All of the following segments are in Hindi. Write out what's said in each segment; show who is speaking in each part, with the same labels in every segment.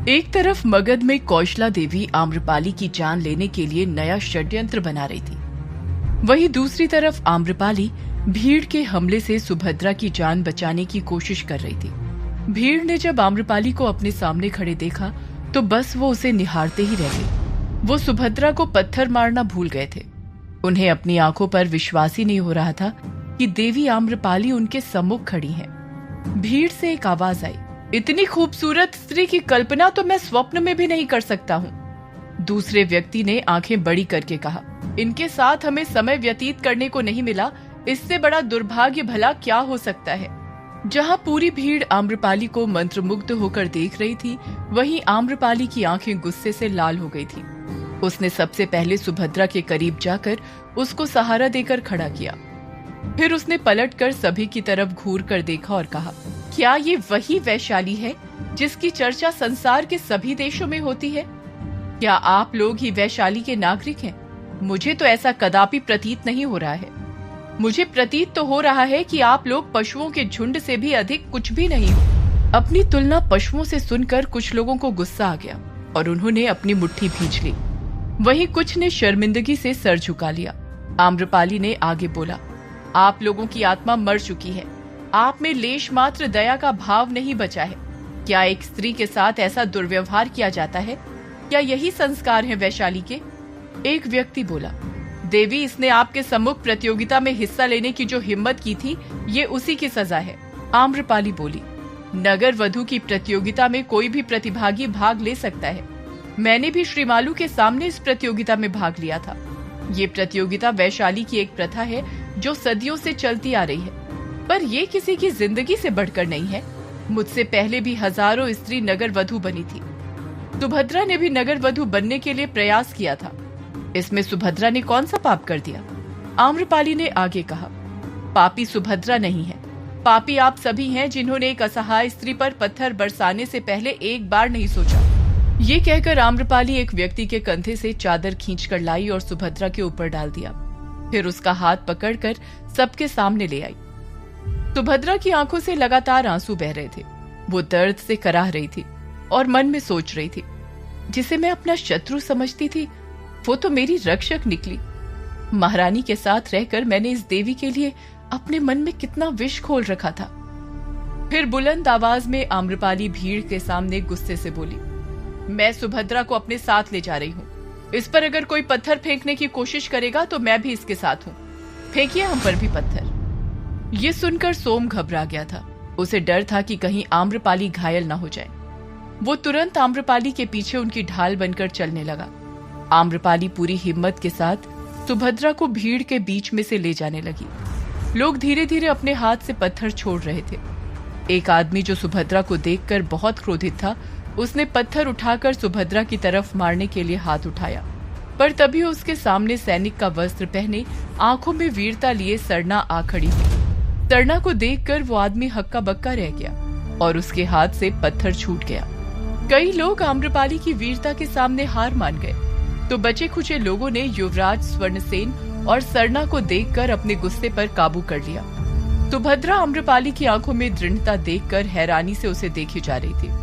Speaker 1: एक तरफ मगध में कौशला देवी आम्रपाली की जान लेने के लिए नया षड्यंत्र बना रही थी, वहीं दूसरी तरफ आम्रपाली भीड़ के हमले से सुभद्रा की जान बचाने की कोशिश कर रही थी। भीड़ ने जब आम्रपाली को अपने सामने खड़े देखा तो बस वो उसे निहारते ही रह गए। वो सुभद्रा को पत्थर मारना भूल गए थे। उन्हें अपनी आंखों पर विश्वास ही नहीं हो रहा था कि देवी आम्रपाली उनके सम्मुख खड़ी है। भीड़ से एक आवाज आई, इतनी खूबसूरत स्त्री की कल्पना तो मैं स्वप्न में भी नहीं कर सकता हूँ। दूसरे व्यक्ति ने आंखें बड़ी करके कहा, इनके साथ हमें समय व्यतीत करने को नहीं मिला, इससे बड़ा दुर्भाग्य भला क्या हो सकता है। जहाँ पूरी भीड़ आम्रपाली को मंत्रमुग्ध होकर देख रही थी, वहीं आम्रपाली की आंखें गुस्से से लाल हो गई थी। उसने सबसे पहले सुभद्रा के करीब जाकर उसको सहारा देकर खड़ा किया। फिर उसने पलटकर सभी की तरफ घूर कर देखा और कहा, क्या ये वही वैशाली है जिसकी चर्चा संसार के सभी देशों में होती है? क्या आप लोग ही वैशाली के नागरिक हैं? मुझे तो ऐसा कदापि प्रतीत नहीं हो रहा है। मुझे प्रतीत तो हो रहा है कि आप लोग पशुओं के झुंड से भी अधिक कुछ भी नहीं हो। अपनी तुलना पशुओं से सुनकर कुछ लोगों को गुस्सा आ गया और उन्होंने अपनी मुट्ठी भींच ली। वहीं कुछ ने शर्मिंदगी से सर झुका लिया। आम्रपाली ने आगे बोला, आप लोगों की आत्मा मर चुकी है, आप में लेश मात्र दया का भाव नहीं बचा है। क्या एक स्त्री के साथ ऐसा दुर्व्यवहार किया जाता है? क्या यही संस्कार है वैशाली के? एक व्यक्ति बोला, देवी, इसने आपके सम्मुख प्रतियोगिता में हिस्सा लेने की जो हिम्मत की थी, ये उसी की सजा है। आम्रपाली बोली, नगर वधू की प्रतियोगिता में कोई भी प्रतिभागी भाग ले सकता है। मैंने भी श्रीमालू के सामने इस प्रतियोगिता में भाग लिया था। ये प्रतियोगिता वैशाली की एक प्रथा है जो सदियों से चलती आ रही है, पर ये किसी की जिंदगी से बढ़कर नहीं है। मुझसे पहले भी हजारों स्त्री नगर वधू बनी थी। सुभद्रा ने भी नगर वधू बनने के लिए प्रयास किया था। इसमें सुभद्रा ने कौन सा पाप कर दिया? आम्रपाली ने आगे कहा, पापी सुभद्रा नहीं है, पापी आप सभी हैं जिन्होंने एक असहाय स्त्री पर पत्थर बरसाने से पहले एक बार नहीं सोचा। ये कहकर आम्रपाली एक व्यक्ति के कंधे से चादर खींचकर लाई और सुभद्रा के ऊपर डाल दिया। फिर उसका हाथ पकड़कर सबके सामने ले आई। सुभद्रा की आंखों से लगातार आंसू बह रहे थे। वो दर्द से कराह रही थी और मन में सोच रही थी, जिसे मैं अपना शत्रु समझती थी, वो तो मेरी रक्षक निकली। महारानी के साथ रहकर मैंने इस देवी के लिए अपने मन में कितना विष खोल रखा था। फिर बुलंद आवाज में आम्रपाली भीड़ के सामने गुस्से से बोली, मैं सुभद्रा को अपने साथ ले जा रही हूँ। इस पर अगर कोई पत्थर फेंकने की कोशिश करेगा तो मैं भी इसके साथ हूँ। फेंकिए हम पर भी पत्थर। ये सुनकर सोम घबरा गया था। उसे डर था कि कहीं आम्रपाली घायल न हो जाए। वो तुरंत आम्रपाली के पीछे उनकी ढाल बनकर चलने लगा। आम्रपाली पूरी हिम्मत के साथ सुभद्रा को भीड़ के बीच में से ले जाने लगी। लोग धीरे धीरे अपने हाथ से पत्थर छोड़ रहे थे। एक आदमी जो सुभद्रा को देखकर बहुत क्रोधित था, उसने पत्थर उठाकर सुभद्रा की तरफ मारने के लिए हाथ उठाया, पर तभी उसके सामने सैनिक का वस्त्र पहने, आंखों में वीरता लिए सरना आ खड़ी थी। सरना को देखकर वो आदमी हक्का बक्का रह गया और उसके हाथ से पत्थर छूट गया। कई लोग आम्रपाली की वीरता के सामने हार मान गए, तो बचे खुचे लोगों ने युवराज स्वर्णसेन और सरना को देखकर अपने गुस्से पर काबू कर लिया। सुभद्रा आम्रपाली की आंखों में दृढ़ता देखकर हैरानी से उसे देखी जा रही थी।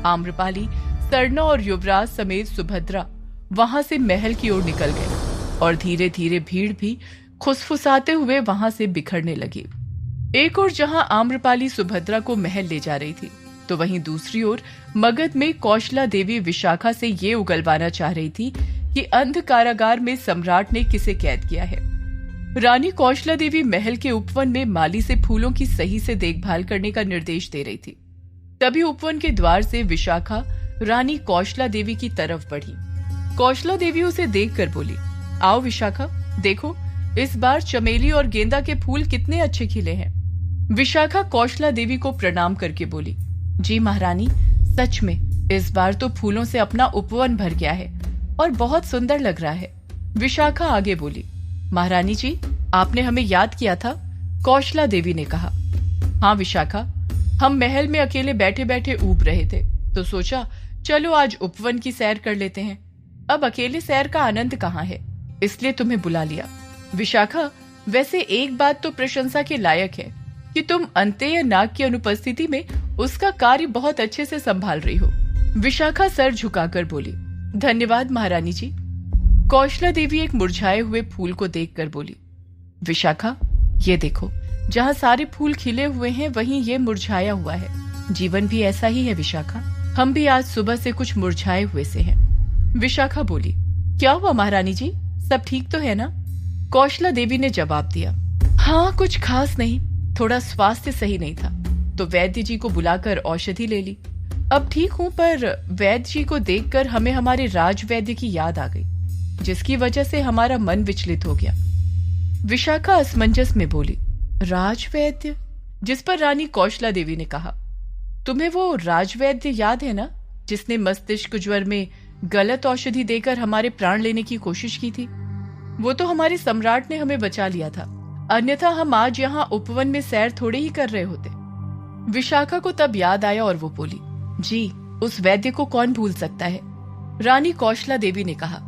Speaker 1: आम्रपाली, सरना और युवराज समेत सुभद्रा वहां से महल की ओर निकल गए और धीरे धीरे भीड़ भी खुसफुसाते हुए वहां से बिखरने लगी। एक ओर जहां आम्रपाली सुभद्रा को महल ले जा रही थी, तो वहीं दूसरी ओर मगध में कौशला देवी विशाखा से ये उगलवाना चाह रही थी कि अंध कारागार में सम्राट ने किसे कैद किया है। रानी कौशला देवी महल के उपवन में माली से फूलों की सही से देखभाल करने का निर्देश दे रही थी। तभी उपवन के द्वार से विशाखा रानी कौशला देवी की तरफ बढ़ी। कौशला देवी उसे देखकर बोली, आओ विशाखा, देखो इस बार चमेली और गेंदा के फूल कितने अच्छे खिले हैं। विशाखा कौशला देवी को प्रणाम करके बोली, जी महारानी, सच में इस बार तो फूलों से अपना उपवन भर गया है और बहुत सुंदर लग रहा है। विशाखा आगे बोली, महारानी जी, आपने हमें याद किया था? कौशला देवी ने कहा, हाँ विशाखा, हम महल में अकेले बैठे बैठे ऊब रहे थे, तो सोचा चलो आज उपवन की सैर कर लेते हैं। अब अकेले सैर का आनंद कहाँ है, इसलिए तुम्हें बुला लिया। विशाखा, वैसे एक बात तो प्रशंसा के लायक है कि तुम अंत्येय नाग की अनुपस्थिति में उसका कार्य बहुत अच्छे से संभाल रही हो। विशाखा सर झुकाकर बोली, धन्यवाद महारानी जी। कौशला देवी एक मुरझाए हुए फूल को देखकर बोली, विशाखा ये देखो, जहाँ सारे फूल खिले हुए हैं वहीं ये मुरझाया हुआ है। जीवन भी ऐसा ही है विशाखा, हम भी आज सुबह से कुछ मुरझाए हुए से हैं। विशाखा बोली, क्या हुआ महारानी जी, सब ठीक तो है ना? कौशला देवी ने जवाब दिया, हाँ कुछ खास नहीं, थोड़ा स्वास्थ्य सही नहीं था तो वैद्य जी को बुलाकर औषधि ले ली। अब ठीक हूँ, पर वैद्य जी को देखकर हमें हमारे राज वैद्य की याद आ गई, जिसकी वजह से हमारा मन विचलित हो गया। विशाखा असमंजस में बोली, राजवैद्य? जिस पर रानी कौशला देवी ने कहा, तुम्हें वो राजवैद्य याद है ना, जिसने मस्तिष्क ज्वर में गलत औषधि देकर हमारे प्राण लेने की कोशिश की थी? वो तो हमारे सम्राट ने हमें बचा लिया था, अन्यथा हम आज यहाँ उपवन में सैर थोड़े ही कर रहे होते। विशाखा को तब याद आया और वो बोली, जी उस वैद्य को कौन भूल सकता है। रानी कौशला देवी ने कहा,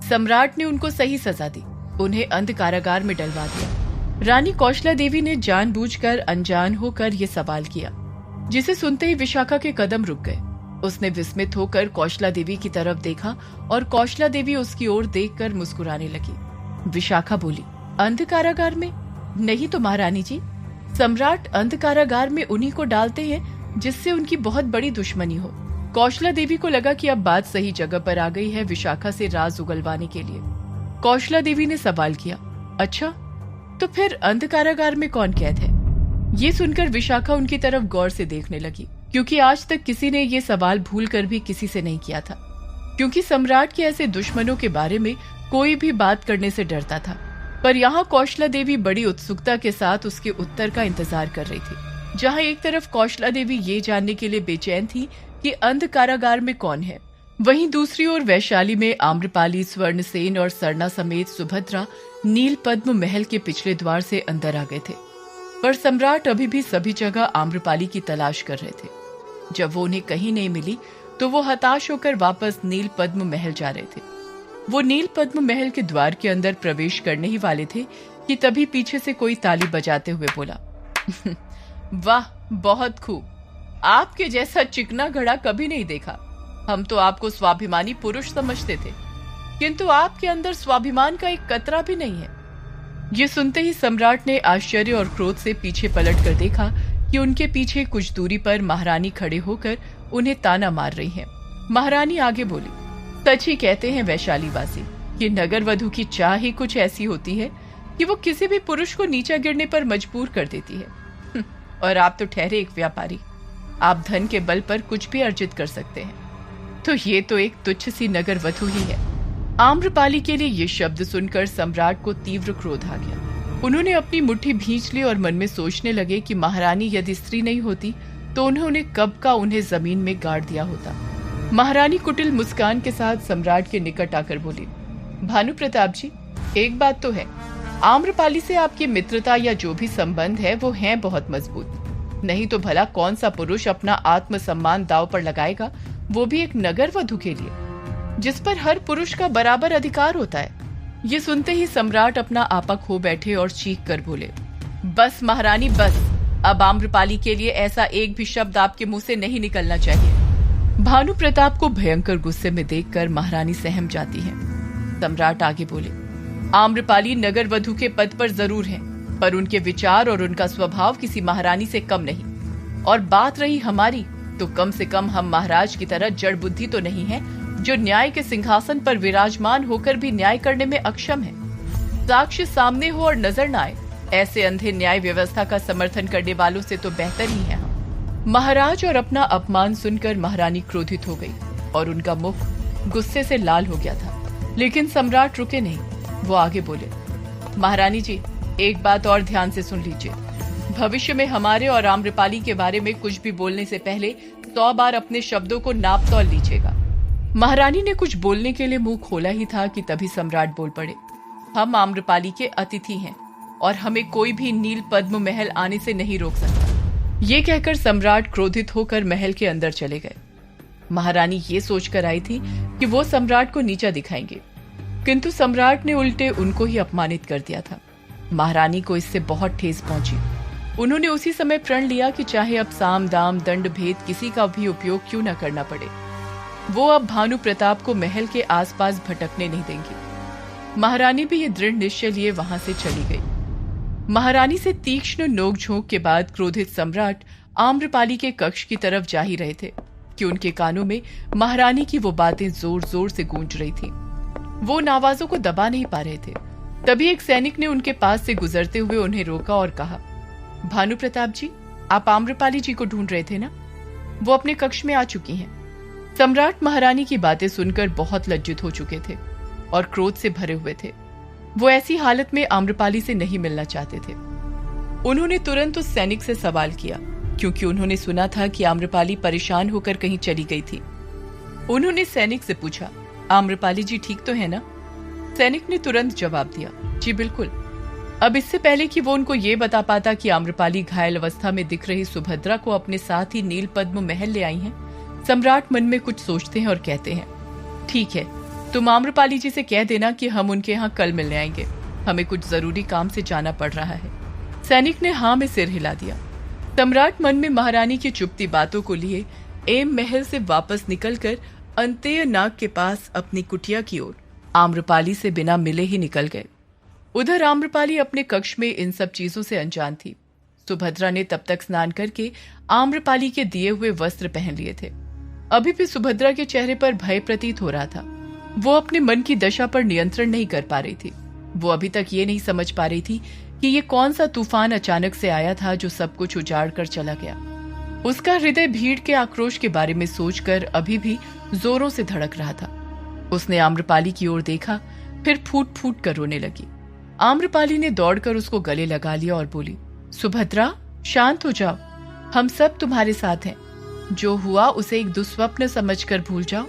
Speaker 1: सम्राट ने उनको सही सजा दी, उन्हें अंध कारागार में डलवा दिया। रानी कौशला देवी ने जानबूझकर अनजान होकर ये सवाल किया, जिसे सुनते ही विशाखा के कदम रुक गए। उसने विस्मित होकर कौशला देवी की तरफ देखा और कौशला देवी उसकी ओर देखकर मुस्कुराने लगी। विशाखा बोली, अंध कारागार में? नहीं तो महारानी जी, सम्राट अंध कारागार में उन्हीं को डालते हैं जिससे उनकी बहुत बड़ी दुश्मनी हो। कौशला देवी को लगा कि अब बात सही जगह पर आ गई है विशाखा से राज उगलवाने के लिए। कौशला देवी ने सवाल किया, अच्छा तो फिर अंध कारागार में कौन कैद है? ये सुनकर विशाखा उनकी तरफ गौर से देखने लगी, क्योंकि आज तक किसी ने ये सवाल भूल कर भी किसी से नहीं किया था, क्योंकि सम्राट के ऐसे दुश्मनों के बारे में कोई भी बात करने से डरता था। पर यहाँ कौशला देवी बड़ी उत्सुकता के साथ उसके उत्तर का इंतजार कर रही थी। जहाँ एक तरफ कौशला देवी ये जानने के लिए बेचैन थी कि अंध कारागार में कौन है, वहीं दूसरी ओर वैशाली में आम्रपाली, स्वर्णसेन और सरना समेत सुभद्रा नील पद्म महल के पिछले द्वार से अंदर आ गए थे। पर सम्राट अभी भी सभी जगह आम्रपाली की तलाश कर रहे थे। जब वो उन्हें कहीं नहीं मिली तो वो हताश होकर वापस नील पद्म महल जा रहे थे। वो नील पद्म महल के द्वार के अंदर प्रवेश करने ही वाले थे कि तभी पीछे से कोई ताली बजाते हुए बोला, वाह बहुत खूब, आपके जैसा चिकना घड़ा कभी नहीं देखा। हम तो आपको स्वाभिमानी पुरुष समझते थे, किंतु आपके अंदर स्वाभिमान का एक कतरा भी नहीं है। ये सुनते ही सम्राट ने आश्चर्य और क्रोध से पीछे पलट कर देखा कि उनके पीछे कुछ दूरी पर महारानी खड़े होकर उन्हें ताना मार रही हैं। महारानी आगे बोली, सच ही कहते हैं वैशाली वासी कि नगर वधू की चाह ही कुछ ऐसी होती है कि वो किसी भी पुरुष को नीचा गिरने पर मजबूर कर देती है। और आप तो ठहरे एक व्यापारी, आप धन के बल पर कुछ भी अर्जित कर सकते हैं, तो ये तो एक तुच्छ सी नगर वधू ही है। आम्रपाली के लिए ये शब्द सुनकर सम्राट को तीव्र क्रोध आ गया। उन्होंने अपनी मुट्ठी भींच ली और मन में सोचने लगे कि महारानी यदि स्त्री नहीं होती तो उन्होंने कब का उन्हें जमीन में गाड़ दिया होता। महारानी कुटिल मुस्कान के साथ सम्राट के निकट आकर बोली, भानु प्रताप जी, एक बात तो है, आम्रपाली से आपकी मित्रता या जो भी संबंध है वो है बहुत मजबूत, नहीं तो भला कौन सा पुरुष अपना आत्मसम्मान दांव पर लगाएगा, वो भी एक नगर वधू के लिए, जिस पर हर पुरुष का बराबर अधिकार होता है। ये सुनते ही सम्राट अपना आपा खो बैठे और चीख कर बोले, बस महारानी बस, अब आम्रपाली के लिए ऐसा एक भी शब्द आपके मुंह से नहीं निकलना चाहिए। भानु प्रताप को भयंकर गुस्से में देखकर महारानी सहम जाती है। सम्राट आगे बोले, आम्रपाली नगर वधू के पद पर जरूर है, पर उनके विचार और उनका स्वभाव किसी महारानी से कम नहीं। और बात रही हमारी, तो कम से कम हम महाराज की तरह जड़ बुद्धि तो नहीं है, जो न्याय के सिंहासन पर विराजमान होकर भी न्याय करने में अक्षम है। साक्ष्य सामने हो और नजर न आए, ऐसे अंधे न्याय व्यवस्था का समर्थन करने वालों से तो बेहतर ही है हम। महाराज और अपना अपमान सुनकर महारानी क्रोधित हो गई और उनका मुख गुस्से से लाल हो गया था। लेकिन सम्राट रुके नहीं, वो आगे बोले, महारानी जी, एक बात और ध्यान से सुन लीजिए। भविष्य में हमारे और आम्रपाली के बारे में कुछ भी बोलने से पहले 100 बार अपने शब्दों को नाप तौल लीजिएगा। महारानी ने कुछ बोलने के लिए मुंह खोला ही था कि तभी सम्राट बोल पड़े, हम आम्रपाली के अतिथि हैं और हमें कोई भी नील पद्म महल आने से नहीं रोक सकता। ये कहकर सम्राट क्रोधित होकर महल के अंदर चले गए। महारानी ये सोचकर आई थी कि वो सम्राट को नीचा दिखाएंगे, किंतु सम्राट ने उल्टे उनको ही अपमानित कर दिया था। महारानी को इससे बहुत ठेस पहुंची। उन्होंने उसी समय प्रण लिया कि चाहे अब साम दाम दंड भेद किसी का भी उपयोग क्यों न करना पड़े, वो अब भानु प्रताप को महल के आसपास भटकने नहीं देंगी। महारानी भी ये दृढ़ निश्चय लिए वहां से चली गई। महारानी से तीक्ष्ण नोक-झोंक के बाद क्रोधित सम्राट आम्रपाली के कक्ष की तरफ जा ही रहे थे कि उनके कानों में महारानी की वो बातें जोर जोर से गूंज रही थीं। वो उन आवाजों को दबा नहीं पा रहे थे। तभी एक सैनिक ने उनके पास से गुजरते हुए उन्हें रोका और कहा, भानु प्रताप जी, आप आम्रपाली जी को ढूंढ रहे थे ना? वो अपने कक्ष में आ चुकी हैं। सम्राट महारानी की बातें सुनकर बहुत लज्जित हो चुके थे और क्रोध से भरे हुए थे। वो ऐसी हालत में आम्रपाली से नहीं मिलना चाहते थे। उन्होंने तुरंत उस सैनिक से सवाल किया, क्योंकि उन्होंने सुना था कि आम्रपाली परेशान होकर कहीं चली गई थी। उन्होंने सैनिक से पूछा, आम्रपाली जी ठीक तो है ना? सैनिक ने तुरंत जवाब दिया, जी बिल्कुल। अब इससे पहले कि वो उनको ये बता पाता कि आम्रपाली घायल अवस्था में दिख रही सुभद्रा को अपने साथ ही नील पद्म महल ले आई हैं, सम्राट मन में कुछ सोचते हैं और कहते हैं, ठीक है, तुम आम्रपाली जी से कह देना कि हम उनके यहाँ कल मिलने आएंगे। हमें कुछ जरूरी काम से जाना पड़ रहा है। सैनिक ने हाँ में सिर हिला दिया। सम्राट मन में महारानी की चुपती बातों को लिए एम महल से वापस निकलकर अंत्यय नाग के पास अपनी कुटिया की ओर आम्रपाली से बिना मिले ही निकल गए। उधर आम्रपाली अपने कक्ष में इन सब चीजों से अनजान थी। सुभद्रा ने तब तक स्नान करके आम्रपाली के दिए हुए वस्त्र पहन लिए थे। अभी भी सुभद्रा के चेहरे पर भय प्रतीत हो रहा था। वो अपने मन की दशा पर नियंत्रण नहीं कर पा रही थी। वो अभी तक ये नहीं समझ पा रही थी कि ये कौन सा तूफान अचानक से आया था जो सब कुछ उजाड़ कर चला गया। उसका हृदय भीड़ के आक्रोश के बारे में सोचकर अभी भी जोरों से धड़क रहा था। उसने आम्रपाली की ओर देखा, फिर फूट फूट कर रोने लगी। आम्रपाली ने दौड़कर उसको गले लगा लिया और बोली, सुभद्रा, शांत हो जाओ, हम सब तुम्हारे साथ हैं। जो हुआ उसे एक दुस्वप्न समझकर भूल जाओ।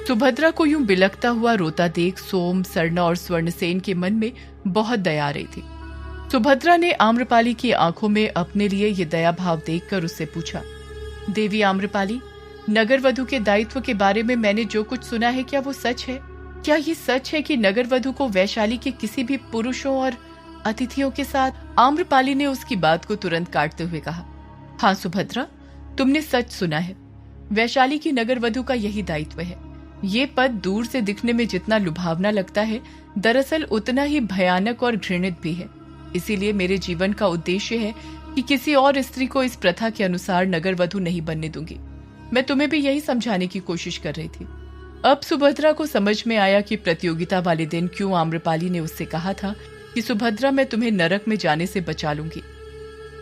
Speaker 1: सुभद्रा को यूं बिलखता हुआ रोता देख सोम, सरना और स्वर्णसेन के मन में बहुत दया आ रही थी। सुभद्रा ने आम्रपाली की आंखों में अपने लिए ये दया भाव देखकर उससे पूछा, देवी आम्रपाली, नगर वधु के दायित्व के बारे में मैंने जो कुछ सुना है, क्या वो सच है? क्या ये सच है कि नगर वधु को वैशाली के किसी भी पुरुषों और अतिथियों के साथ? आम्रपाली ने उसकी बात को तुरंत काटते हुए कहा, हाँ सुभद्रा, तुमने सच सुना है। वैशाली की नगर वधु का यही दायित्व है। ये पद दूर से दिखने में जितना लुभावना लगता है, दरअसल उतना ही भयानक और घृणित भी है। इसीलिए मेरे जीवन का उद्देश्य है कि किसी और स्त्री को इस प्रथा के अनुसार नगर वधु नहीं बनने दूंगी। मैं तुम्हें भी यही समझाने की कोशिश कर रही थी। अब सुभद्रा को समझ में आया कि प्रतियोगिता वाले दिन क्यों आम्रपाली ने उससे कहा था कि सुभद्रा, मैं तुम्हें नरक में जाने से बचा लूंगी।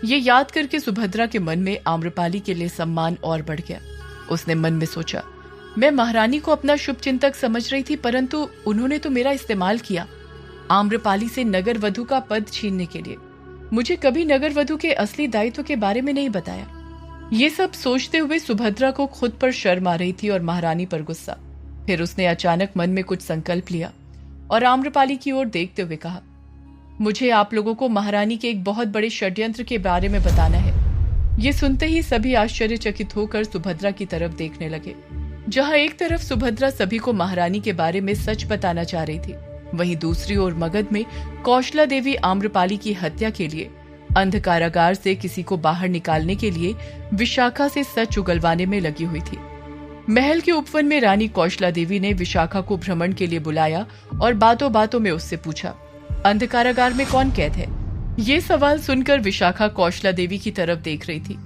Speaker 1: ये याद करके सुभद्रा के मन में आम्रपाली के लिए सम्मान और बढ़ गया। उसने मन में सोचा, मैं महारानी को अपना शुभ चिंतक समझ रही थी, परंतु उन्होंने तो मेरा इस्तेमाल किया आम्रपाली से नगर वधु का पद छीनने के लिए। मुझे कभी नगर वधु के असली दायित्व के बारे में नहीं बताया। ये सब सोचते हुए सुभद्रा को खुद पर शर्म आ रही थी और महारानी पर गुस्सा। फिर उसने अचानक मन में कुछ संकल्प लिया और आम्रपाली की ओर देखते हुए कहा, मुझे आप लोगों को महारानी के एक बहुत बड़े षड्यंत्र के बारे में बताना है। ये सुनते ही सभी आश्चर्यचकित होकर सुभद्रा की तरफ देखने लगे। जहां एक तरफ सुभद्रा सभी को महारानी के बारे में सच बताना चाह रही थी, वहीं दूसरी ओर मगध में कौशला देवी आम्रपाली की हत्या के लिए अंधकारागार से किसी को बाहर निकालने के लिए विशाखा से सच उगलवाने में लगी हुई थी। महल के उपवन में रानी कौशला देवी ने विशाखा को भ्रमण के लिए बुलाया और बातों बातों में उससे पूछा, अंधकारागार में कौन कैद है? ये सवाल सुनकर विशाखा कौशला देवी की तरफ देख रही थी,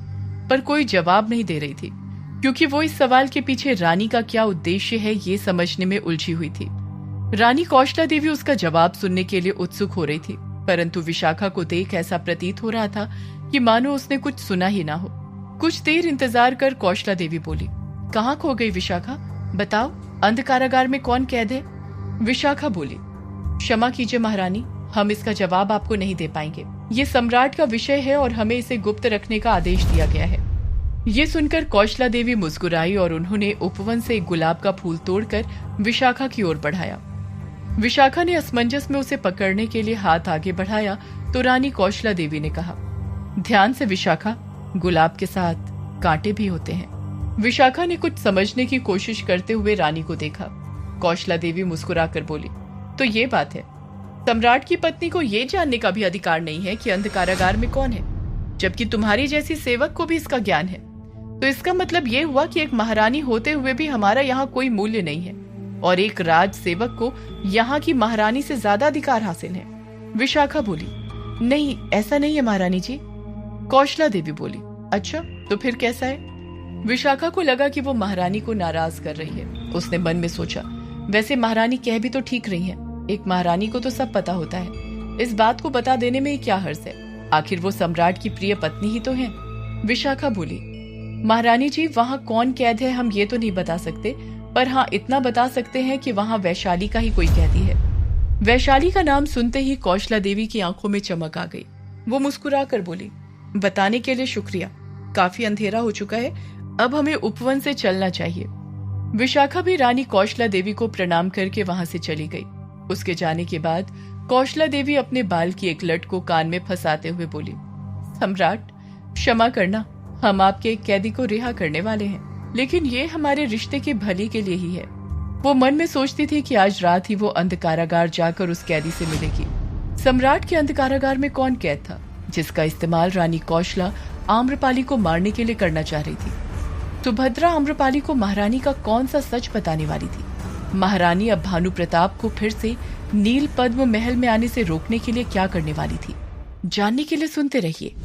Speaker 1: पर कोई जवाब नहीं दे रही थी, क्योंकि वो इस सवाल के पीछे रानी का क्या उद्देश्य है ये समझने में उलझी हुई थी। रानी कौशला देवी उसका जवाब सुनने के लिए उत्सुक हो रही थी, परंतु विशाखा को देख ऐसा प्रतीत हो रहा था कि मानो उसने कुछ सुना ही ना हो। कुछ देर इंतजार कर कौशला देवी बोली, कहाँ खो गई विशाखा? बताओ, अंधकारागार में कौन कैद है? विशाखा बोली, क्षमा कीजिए महारानी, हम इसका जवाब आपको नहीं दे पाएंगे। ये सम्राट का विषय है और हमें इसे गुप्त रखने का आदेश दिया गया है। ये सुनकर कौशला देवी मुस्कुराई और उन्होंने उपवन से एक गुलाब का फूल तोड़कर विशाखा की ओर बढ़ाया। विशाखा ने असमंजस में उसे पकड़ने के लिए हाथ आगे बढ़ाया तो रानी कौशला देवी ने कहा, ध्यान से विशाखा, गुलाब के साथ कांटे भी होते हैं। विशाखा ने कुछ समझने की कोशिश करते हुए रानी को देखा। कौशला देवी मुस्कुराकर बोली, तो ये बात है, सम्राट की पत्नी को ये जानने का भी अधिकार नहीं है कि अंधकारागार में कौन है, जबकि तुम्हारी जैसी सेवक को भी इसका ज्ञान है। तो इसका मतलब ये हुआ कि एक महारानी होते हुए भी हमारा यहाँ कोई मूल्य नहीं है और एक राज सेवक को यहाँ की महारानी से ज्यादा अधिकार हासिल है। विशाखा बोली, नहीं ऐसा नहीं है महारानी जी। कौशला देवी बोली, अच्छा तो फिर कैसा है? विशाखा को लगा कि वो महारानी को नाराज कर रही है। उसने मन में सोचा, वैसे महारानी कह भी तो ठीक रही है, एक महारानी को तो सब पता होता है, इस बात को बता देने में क्या हर्ज है, आखिर वो सम्राट की प्रिय पत्नी ही तो है। विशाखा बोली, महारानी जी वहाँ कौन कैद है हम ये तो नहीं बता सकते, पर हाँ इतना बता सकते हैं कि वहाँ वैशाली का ही कोई कैदी है। वैशाली का नाम सुनते ही कौशला देवी की आंखों में चमक आ गई। वो मुस्कुरा कर बोली, बताने के लिए शुक्रिया, काफी अंधेरा हो चुका है, अब हमें उपवन से चलना चाहिए। विशाखा भी रानी कौशला देवी को प्रणाम करके वहां से चली गई। उसके जाने के बाद कौशला देवी अपने बाल की एक लट को कान में फंसाते हुए बोली, सम्राट क्षमा करना, हम आपके एक कैदी को रिहा करने वाले हैं, लेकिन ये हमारे रिश्ते के भले के लिए ही है। वो मन में सोचती थी कि आज रात ही वो अंधकारागार जाकर उस कैदी से मिलेगी। सम्राट के अंधकारागार में कौन कैद था जिसका इस्तेमाल रानी कौशला आम्रपाली को मारने के लिए करना चाह रही थी? सुभद्रा आम्रपाली को महारानी का कौन सा सच बताने वाली थी? महारानी अब भानु प्रताप को फिर से नील पद्म महल में आने से रोकने के लिए क्या करने वाली थी? जानने के लिए सुनते रहिए